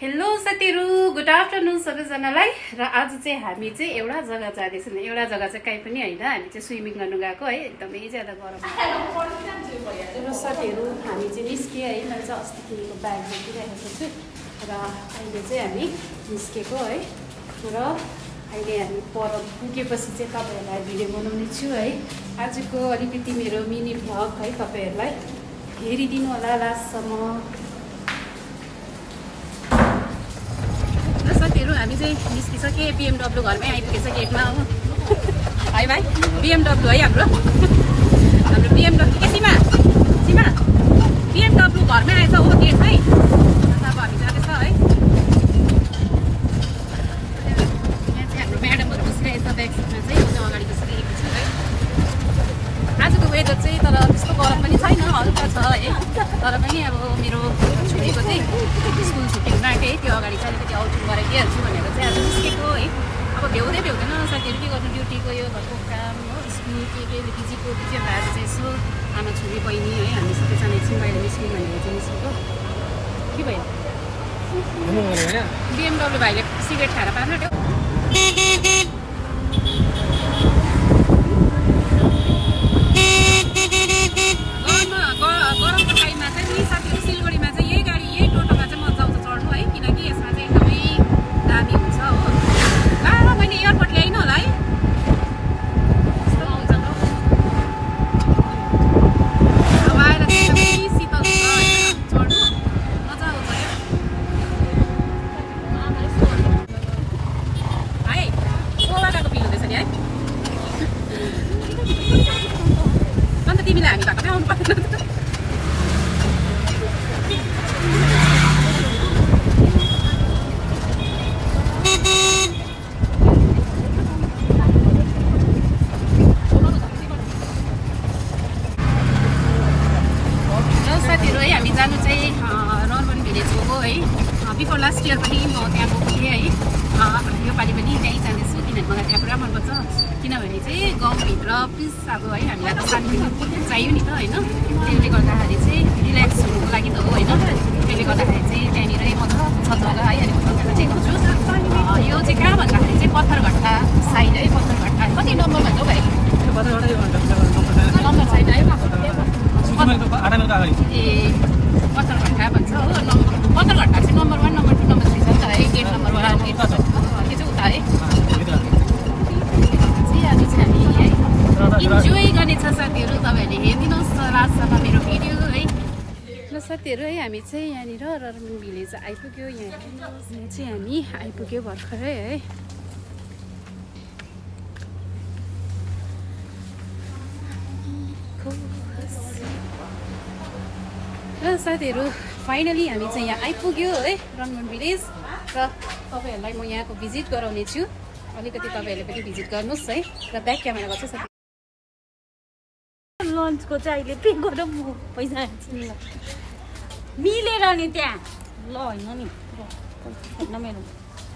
Hello साथीहरु, good afternoon सबैजनालाई। र आज चाहिँ हामी चाहिँ एउटा जग्गा जाँदैछौँ। एउटा जग्गा चाहिँ कहीँ पनि हैन, हामी चाहिँ स्विमिङ गर्नु गएको है। एकदमै ज्यादा गरम र साथीहरु हामी चाहिँ निस्किए है। मैले चाहिँ अस्ति किनेको ब्याग बोकिरहेको छु र अहिले चाहिँ हामी निस्केको है। र अहिले हामी पर पुगेपछि चाहिँ तपाईहरुलाई भिडियो बनाउने छु है। आजको अलिकति मेरो मिनी भ्लग है, तपाईहरुलाई हेरिदिनु होला लास्टसम्म। हामी चाहिँ निस्किसके BMW घरमै आइपुगेछ गेटमा हो। है भाइ BMW है हाम्रो BMW के सीमा BMW घरमै आएछ हो गेटमै। अब हामी जाँदैछ है। यहाँ चाहिँ हाम्रो म्याडमहरू बसिरहेछ ब्याक सिटमा चाहिँ, म अगाडि बसिरहेको छु है। आजको वेदर चाहिँ तर त्यस्तो गरम पनि छैन, हल्का छ है। तर पनि अब मेरो छोरीको चाहिँ स्कुल छुट्टी हुन आँट्यो है। त्यो अगाडि चाहिँ अलिकति आउटिङ गराइदिइहाल्छु भनेर चाहिँ आज निस्केको है। अब भ्याउँदै भ्याउँदैन साथीहरू, के गर्नु, ड्युटीको यो घरको काम हो, स्कुल के बिजीको बिजी भएर चाहिँ यसो आमा छोरी बहिनी है हामी सबैजना एकछिन बाहिर निस्क्यौँ भनेर चाहिँ निस्केको। के भयो BMW भाइले सिगरेट खाएर पार्न त्यो गरमको टाइममा चाहिँ नि साथीहरू सिलगढीमा चाहिँ यही गाडी यही टोटोमा चाहिँ मजा आउँछ चढ्नु है। किनकि यसमा चाहिँ एकदमै दामी हुन्छ हो। मैले एयरपोर्ट ल्याइनँ होला है। यस्तो आउँछ त अब आएर चाहिँ एकदमै शीतल हुन्छ होइन, चढ्नु मजा आउँछ क्या है। सोलाटाको फिल हुँदैछ नि है। अन्त तिमीलाई हामी भएको आउनु पर्दैन। साथीहरू है हामी जानु चाहिँ रर्बन भिलेज गएको है। बिफोर लास्ट इयर पनि म त्यहाँ गएको थिएँ है। योपालि पनि त्यहीँ जाँदैछु किनभने मलाई त्यहाँ पुरा मनपर्छ। किनभने चाहिँ गाउँभित्र प्लिज अब है हामीलाई त शान्ति चाहियो नि त होइन। त्यसले गर्दाखेरि चाहिँ रिल्याक्स हुनुको लागि त हो होइन। त्यसले गर्दाखेरि चाहिँ त्यहाँनिरै मजा छ जग्गा है। अनि म चाहिँ गर्छु यो चाहिँ कहाँ भन्दाखेरि चाहिँ पत्थरघट्टा साइड है। पत्थरघट्टा कति नम्बर भन्छ हौ भाइ? नम्बर साइड है ए पत्थरघट्टा भन्छ हो। पत्थरघट्टा चाहिँ नम्बर 1 नम्बर 2 नम्बर 3 छ नि त है। गेट नम्बर 1 गेट नम्बर 2 त्यो चाहिँ उता है। आज चाहिँ हामी है इन्जोय गर्नेछ साथीहरू। तपाईँहरूले हेरिदिनुहोस् लास्टसम्म मेरो भिडियो है। ल साथीहरू है हामी चाहिँ यहाँनिर रर्बन भिलेज आइपुग्यो। यहाँ चाहिँ हामी आइपुग्यो भर्खरै है। र साथीहरू फाइनली हामी चाहिँ यहाँ आइपुग्यो है रर्बन भिलेज। र तपाईँहरूलाई म यहाँको भिजिट गराउने छु। अलिकति तपाईँहरूले पनि भिजिट गर्नुहोस् है। र ब्याक क्यामेरा गर्छु साथी। लन्चको चाहिँ अहिले पे गरौँ म पैसा मिलेर नि त्यहाँ ल होइन नि मेरो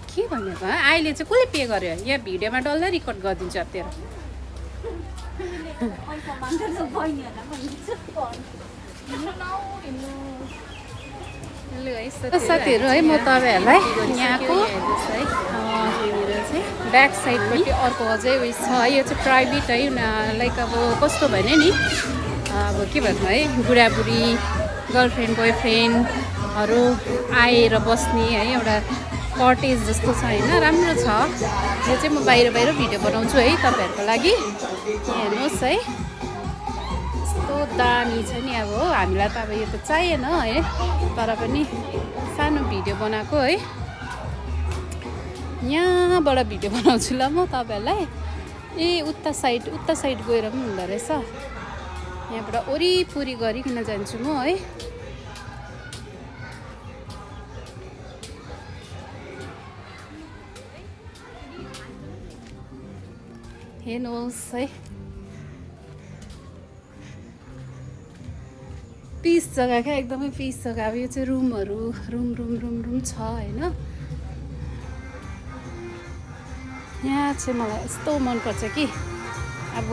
के भन्ने भयो अहिले चाहिँ कसले पे गर्यो? यहाँ भिडियोमा डल्लै रेकर्ड गरिदिन्छु अब तेरो। साथीहरू है म तपाईँहरूलाई यहाँको ब्याक साइडपट्टि अर्को अझै उयो छ। यो चाहिँ प्राइभेट है। लाइक अब कस्तो भने नि अब के भन्नु है, बुढाबुढी गर्लफ्रेन्ड बोयफ्रेन्डहरू आएर बस्ने है एउटा कटेज जस्तो छ होइन। राम्रो छ। यो चाहिँ म बाहिर भिडियो बनाउँछु है तपाईँहरूको लागि। हेर्नुहोस् है यस्तो दामी छ नि। अब हो हामीलाई त अब यो त चाहिएन है, तर पनि सानो भिडियो बनाएको है। यहाँबाट भिडियो बनाउँछु ल म तपाईँहरूलाई। ए उता साइड गएर पनि हुँदो रहेछ। यहाँबाट वरिपरि गरिकन जान्छु म है। हेर्नुहोस् है पिस जग्गा क्या, एकदमै पिस जग्गा। अब यो चाहिँ रुमहरू रुम छ होइन। यहाँ चाहिँ मलाई यस्तो मनपर्छ कि अब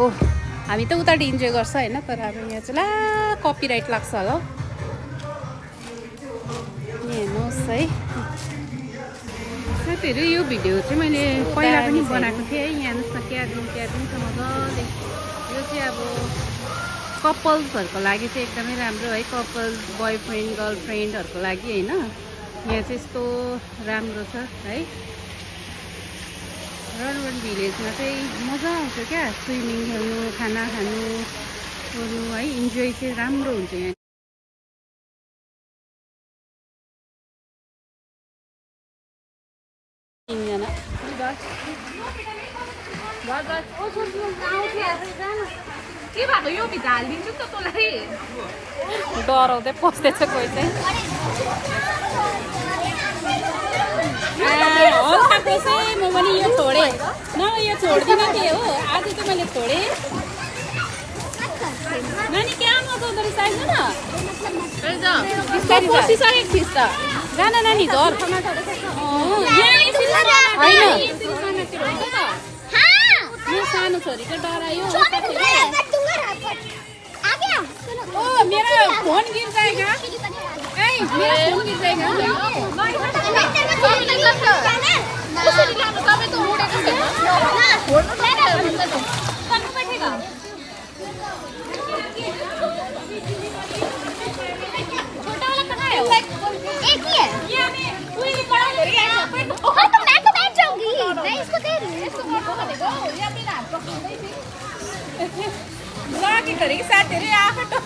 हामी त उता इन्जोय गर्छ होइन। तर अब यहाँ चाहिँ ला कपिराइट लाग्छ होला। हेर्नुहोस् है साथीहरू यो भिडियो चाहिँ मैले पहिला पनि बनाएको थिएँ है। यहाँ हेर्नुहोस् न क्याबिन छ मजाले। यो चाहिँ अब कपल्सहरूको लागि चाहिँ एकदमै राम्रो है। कपल्स बोयफ्रेन्ड गर्लफ्रेन्डहरूको लागि होइन। यहाँ चाहिँ यस्तो राम्रो छ है। रनवन भिलेजमा चाहिँ मजा आउँछ क्या, स्विमिङ खेल्नु, खाना खानु गर्नु है। इन्जोय चाहिँ राम्रो हुन्छ यहाँ। तिनजना के भएको यो भित्र हालिदिन्छु नि त तँलाई। डराउँदै पस्दैछ कोही चाहिँ। म पनि यो छोडेँ न, यो छोड्दिनँ के हो। आज चाहिँ मैले छोडेँ। नानी क्या मजा आउँदो रहेछ आइज न। पसिसकेको थिइस् त। जान नानी घर। यो सानो छोरी चाहिँ डरायो। मेरा फोन गिर जाएगा। मेरा फोन गिर जाएगा। छोटा वाला कहाँ है? एक ही है। तो मैं तो बैठ जाऊंगी। मैं इसको दे रही हूँ। लाके करेगी साथ तेरे आँख तो।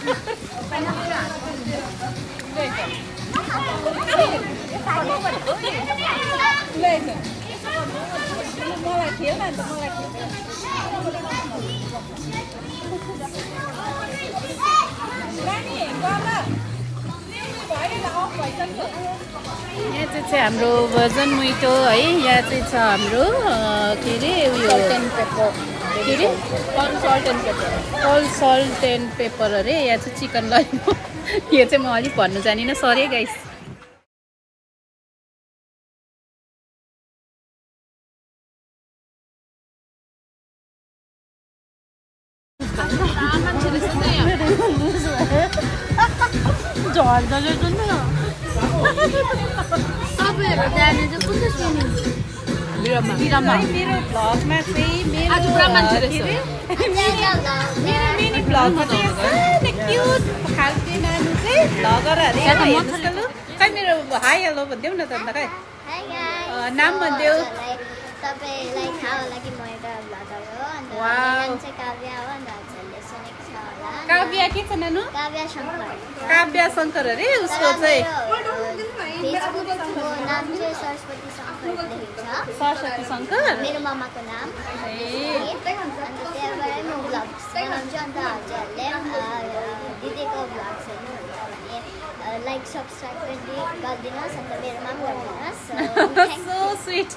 यहाँ चाहिँ हाम्रो भजन मुइटो है। यहाँ चाहिँ छ हाम्रो के अरे उयो कल सल्ट एन्ड पेपर अरे। यहाँ चाहिँ चिकन ललिपप। यो चाहिँ म अलिक भन्नु जानिनँ, सरी गाइस। मेरो भ्लगमा चाहिँ मिनी भ्लगमा चाहिँ क्युट खालको नानी चाहिँ भ्लगर अरे। हेर्नुहोस् त लु। खै मेरो हाई हेलो भनिदेऊ न त अन्त। खै नाम भनिदेऊ। तपाईलाई थाहा होला कि म एउटा भ्लगर हो। अन्त मेरो नाम चाहिँ काव्या हो। अन्त हजुरले सुनेको छ होला। काव्या के छ नानु? काव्या शङ्कर। काव्या शङ्कर अरे उसको चाहिँ। फेसबुकको नाम चाहिँ सरस्वती शङ्कर लेखेको छ। सरस्वती शङ्कर मेरो मामाको नाम। अन्त त्यहाँबाट म भ्लग्स बनाउँछु। अन्त हजुरहरूले दिदीको भ्लग्सहरू लाइक सब्सक्राइब गरिदिनुहोस्। अन्त मेरोमा पनि गरिदिनुहोस्। So sweet.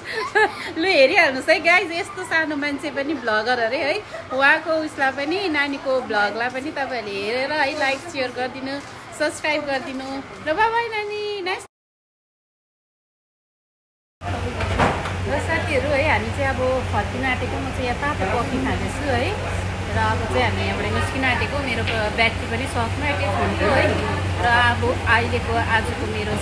लु हेरिहाल्नुहोस् है गाइज, यस्तो सानो मान्छे पनि भ्लगर अरे है। उहाँको उसलाई पनि, नानीको भ्लगलाई पनि तपाईँहरूले हेरेर है लाइक सेयर गरिदिनु, सब्सक्राइब गरिदिनु। र बाई नानी। नाइस। र साथीहरू है, हामी चाहिँ अब फर्किन आँटेको। म चाहिँ यहाँ तातो कफी खाँदैछु है। र अब चाहिँ हामी यहाँबाट निस्किन आँटेको। मेरो ब्याट्री पनि सक्नु आँट्यो फोनको है। र अब अहिलेको आजको मेरो